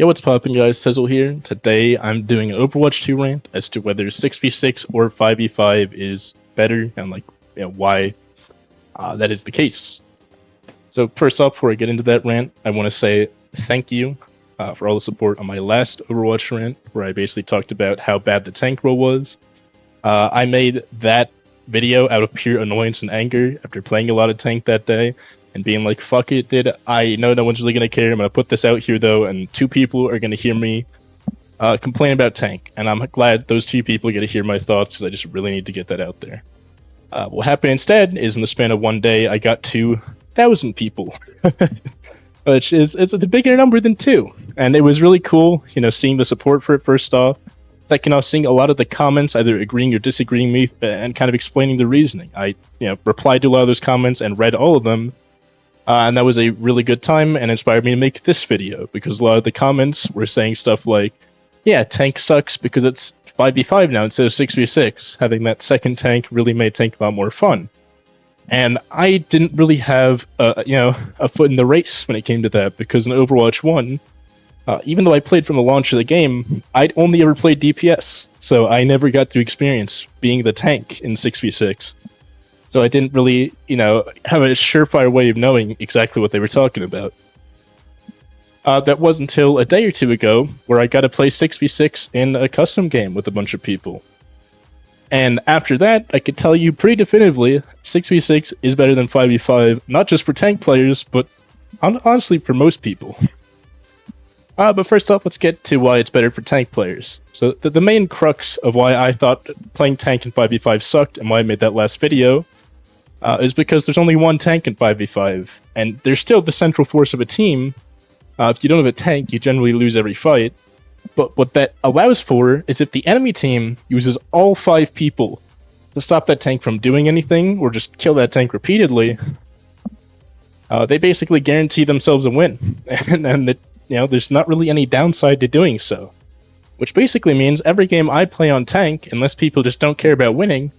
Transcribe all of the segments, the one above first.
Yo, what's poppin', guys? Sizzle here. Today, I'm doing an Overwatch 2 rant as to whether 6v6 or 5v5 is better and, why that is the case. So, first off, before I get into that rant, I want to say thank you for all the support on my last Overwatch rant, where I basically talked about how bad the tank role was. I made that video out of pure annoyance and anger after playing a lot of tank that day. And being like, fuck it, dude. I know no one's really going to care. I'm going to put this out here, though, and two people are going to hear me complain about tank. And I'm glad those two people get to hear my thoughts, because I just really need to get that out there. What happened instead is, in the span of one day, I got 2,000 people. Which is a bigger number than two. And it was really cool, seeing the support for it first off. Second off, seeing a lot of the comments either agreeing or disagreeing with me and kind of explaining the reasoning. I replied to a lot of those comments and read all of them. And that was a really good time and inspired me to make this video, because a lot of the comments were saying stuff like, yeah, tank sucks because it's 5v5 now instead of 6v6. Having that second tank really made tank a lot more fun. And I didn't really have, a foot in the race when it came to that, because in Overwatch 1, even though I played from the launch of the game, I'd only ever played DPS. So I never got to experience being the tank in 6v6. So I didn't really, have a surefire way of knowing exactly what they were talking about. That was until a day or two ago, where I got to play 6v6 in a custom game with a bunch of people. And after that, I could tell you pretty definitively, 6v6 is better than 5v5, not just for tank players, but honestly for most people. But first off, let's get to why it's better for tank players. So the main crux of why I thought playing tank in 5v5 sucked, and why I made that last video, is because there's only one tank in 5v5, and there's still the central force of a team. If you don't have a tank, you generally lose every fight. But what that allows for is if the enemy team uses all 5 people to stop that tank from doing anything, or just kill that tank repeatedly, they basically guarantee themselves a win. and there's not really any downside to doing so. Which basically means every game I play on tank, unless people just don't care about winning,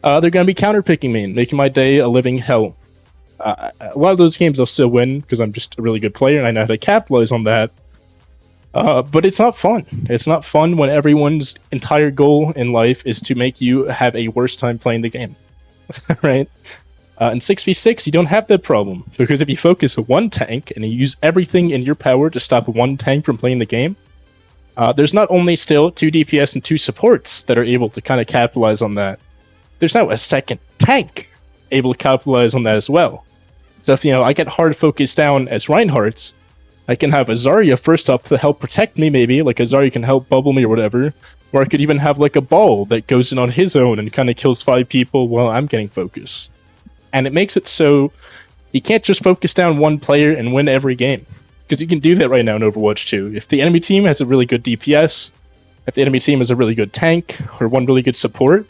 they're going to be counterpicking me and making my day a living hell. A lot of those games I'll still win, because I'm just a really good player and I know how to capitalize on that. But it's not fun. It's not fun when everyone's entire goal in life is to make you have a worse time playing the game. Right? In 6v6, you don't have that problem, because if you focus on one tank and you use everything in your power to stop one tank from playing the game, there's not only still 2 DPS and 2 supports that are able to kind of capitalize on that, there's now a second tank able to capitalize on that as well. So if I get hard focused down as Reinhardt, I can have a Zarya first up to help protect me, maybe, like a Zarya can help bubble me or whatever, or I could even have like a ball that goes in on his own and kind of kills 5 people while I'm getting focus. And it makes it so you can't just focus down one player and win every game, because you can do that right now in Overwatch 2. If the enemy team has a really good DPS, if the enemy team has a really good tank, or one really good support,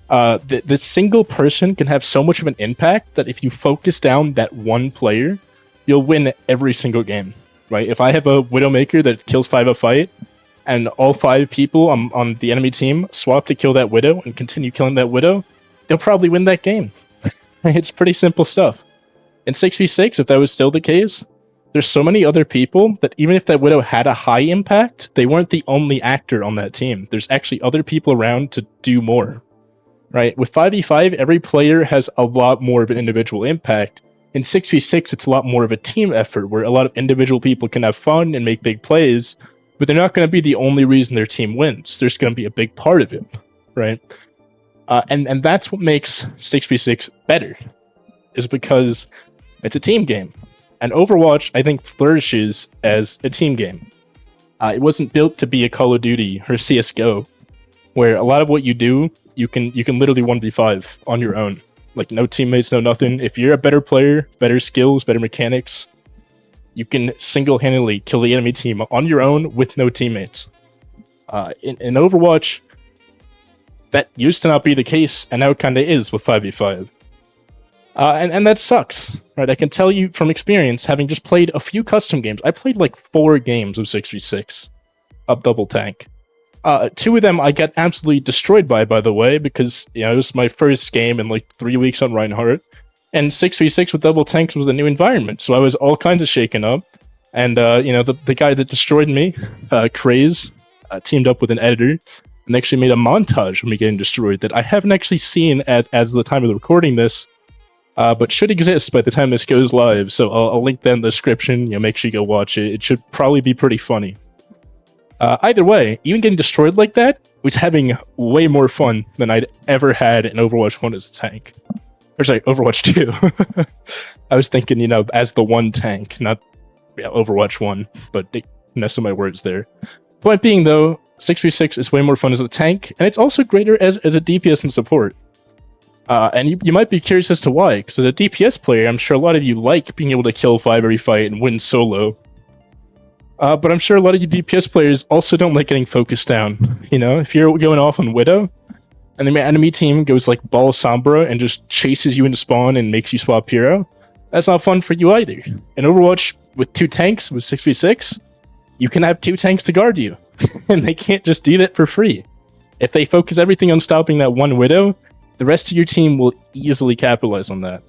the single person can have so much of an impact that if you focus down that one player, you'll win every single game, right? If I have a Widowmaker that kills 5 a fight, and all 5 people on the enemy team swap to kill that Widow and continue killing that Widow, they'll probably win that game. It's pretty simple stuff. In 6v6, if that was still the case, there's so many other people that even if that Widow had a high impact, they weren't the only actor on that team. There's actually other people around to do more. Right? With 5v5, every player has a lot more of an individual impact. In 6v6, it's a lot more of a team effort, where a lot of individual people can have fun and make big plays, but they're not going to be the only reason their team wins. There's going to be a big part of it, right? And that's what makes 6v6 better, is because it's a team game. And Overwatch, I think, flourishes as a team game. It wasn't built to be a Call of Duty or CSGO, where a lot of what you do, you can literally 1v5 on your own. Like, no teammates, no nothing. If you're a better player, better skills, better mechanics, you can single-handedly kill the enemy team on your own with no teammates. In Overwatch, that used to not be the case, and now it kind of is with 5v5. And that sucks, right? I can tell you from experience, having just played a few custom games. I played like 4 games of 6v6 of double tank. 2 of them I got absolutely destroyed by the way, because it was my first game in like 3 weeks on Reinhardt, and 6v6 with double tanks was a new environment, so I was all kinds of shaken up, And the guy that destroyed me, Craze, teamed up with an editor and actually made a montage of me getting destroyed that I haven't actually seen as the time of the recording this, but should exist by the time this goes live. So I'll link that in the description. Make sure you go watch it. It should probably be pretty funny. Either way, even getting destroyed like that was having way more fun than I'd ever had in Overwatch 1 as a tank. Or sorry, Overwatch 2. I was thinking, as the one tank, not Overwatch 1, but mess of my words there. Point being, though, 6v6 is way more fun as a tank, and it's also greater as a DPS and support. And you might be curious as to why, because as a DPS player, I'm sure a lot of you like being able to kill 5 every fight and win solo. But I'm sure a lot of you DPS players also don't like getting focused down. If you're going off on Widow, and the enemy team goes like Ball Sombra and just chases you into spawn and makes you swap hero, that's not fun for you either. In Overwatch, with 2 tanks, with 6v6, you can have 2 tanks to guard you, and they can't just do that for free. If they focus everything on stopping that one Widow, the rest of your team will easily capitalize on that.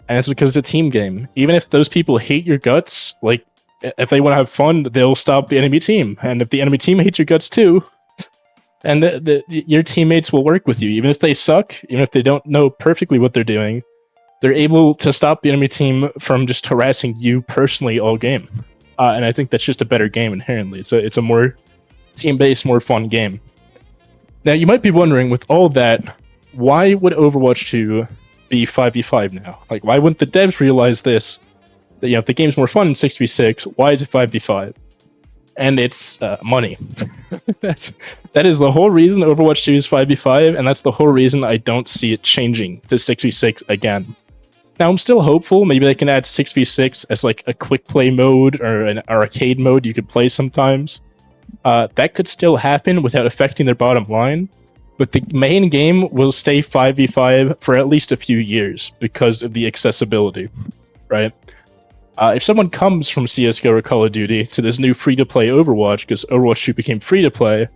And it's because it's a team game. Even if those people hate your guts, like, if they want to have fun, they'll stop the enemy team. And if the enemy team hates your guts too, and your teammates will work with you. Even if they suck, even if they don't know perfectly what they're doing, they're able to stop the enemy team from just harassing you personally all game. And I think that's just a better game inherently. It's a more team-based, more fun game. Now, you might be wondering, with all that, why would Overwatch 2 be 5v5 now? Like, why wouldn't the devs realize this? That, if the game's more fun in 6v6, why is it 5v5? And it's money. That is the whole reason Overwatch 2 is 5v5, and that's the whole reason I don't see it changing to 6v6 again. Now, I'm still hopeful. Maybe they can add 6v6 as like a quick play mode or an arcade mode you could play sometimes. That could still happen without affecting their bottom line. But the main game will stay 5v5 for at least a few years because of the accessibility, right? If someone comes from CSGO or Call of Duty to this new free-to-play Overwatch, because Overwatch 2 became free-to-play,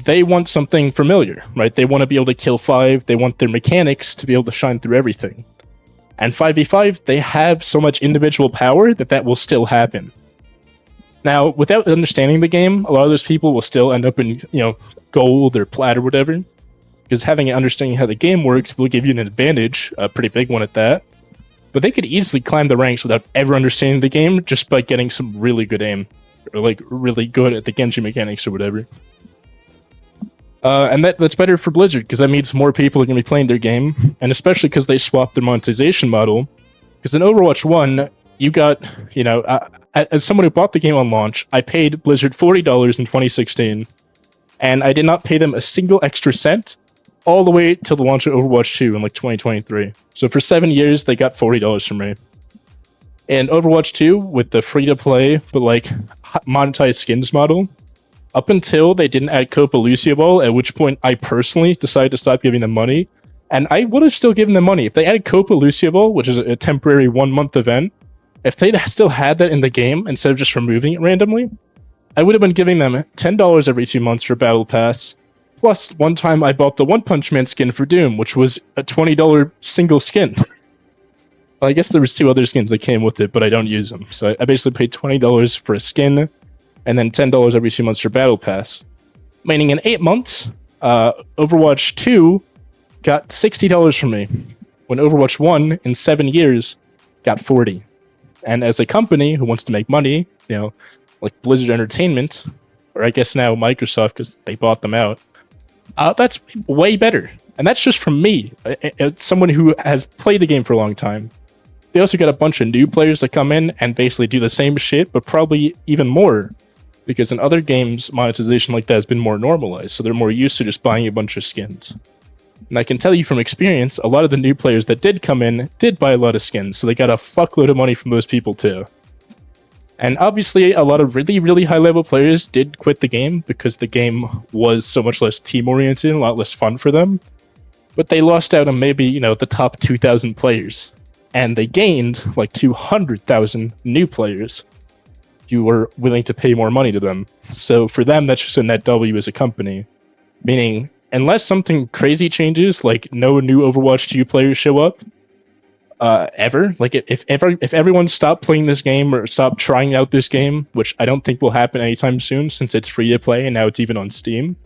they want something familiar, right? They want to be able to kill 5, they want their mechanics to be able to shine through everything. And 5v5, they have so much individual power that will still happen. Now, without understanding the game, a lot of those people will still end up in, gold or plat or whatever, because having an understanding how the game works will give you an advantage, a pretty big one at that. But they could easily climb the ranks without ever understanding the game just by getting some really good aim, or like really good at the Genji mechanics or whatever. And that's better for Blizzard, because that means more people are going to be playing their game, and especially because they swapped their monetization model. Because in Overwatch 1, you got, as someone who bought the game on launch, I paid Blizzard $40 in 2016, and I did not pay them a single extra cent all the way till the launch of Overwatch 2 in like 2023. So for 7 years, they got $40 from me. And Overwatch 2, with the free-to-play, but like monetized skins model, up until they didn't add Copa Lucio Ball, at which point I personally decided to stop giving them money. And I would have still given them money. If they added Copa Lucio Ball, which is a temporary 1-month event, if they'd still had that in the game instead of just removing it randomly, I would have been giving them $10 every 2 months for Battle Pass. Plus, one time I bought the One Punch Man skin for Doom, which was a $20 single skin. Well, I guess there was 2 other skins that came with it, but I don't use them. So I basically paid $20 for a skin, and then $10 every 2 months for Battle Pass. Meaning in 8 months, Overwatch 2 got $60 from me, when Overwatch 1, in 7 years, got $40. And as a company who wants to make money, like Blizzard Entertainment, or I guess now Microsoft, because they bought them out, that's way better. And that's just from me, someone who has played the game for a long time. They also got a bunch of new players that come in and basically do the same shit, but probably even more. Because in other games, monetization like that has been more normalized, so they're more used to just buying a bunch of skins. And I can tell you from experience, a lot of the new players that did come in did buy a lot of skins, so they got a fuckload of money from those people too. And obviously, a lot of really, really high-level players did quit the game because the game was so much less team-oriented and a lot less fun for them. But they lost out on maybe, the top 2,000 players. And they gained like 200,000 new players who were willing to pay more money to them. So for them, that's just a net W as a company. Meaning, unless something crazy changes, like no new Overwatch 2 players show up, ever. Like if everyone stopped playing this game or stopped trying out this game, which I don't think will happen anytime soon since it's free to play and now it's even on Steam.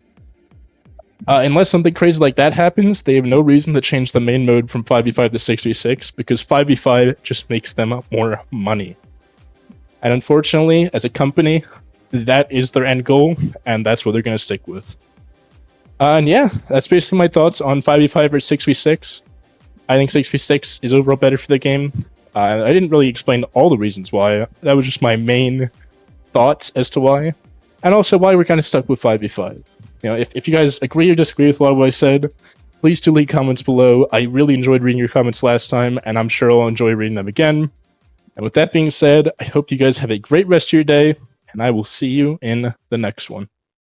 Unless something crazy like that happens, they have no reason to change the main mode from 5v5 to 6v6 because 5v5 just makes them more money. And unfortunately, as a company, that is their end goal, and that's what they're going to stick with. And yeah, that's basically my thoughts on 5v5 or 6v6. I think 6v6 is overall better for the game. I didn't really explain all the reasons why. That was just my main thoughts as to why. And also why we're kind of stuck with 5v5. You know, if you guys agree or disagree with a lot of what I said, please do leave comments below. I really enjoyed reading your comments last time, and I'm sure I'll enjoy reading them again. And with that being said, I hope you guys have a great rest of your day, and I will see you in the next one.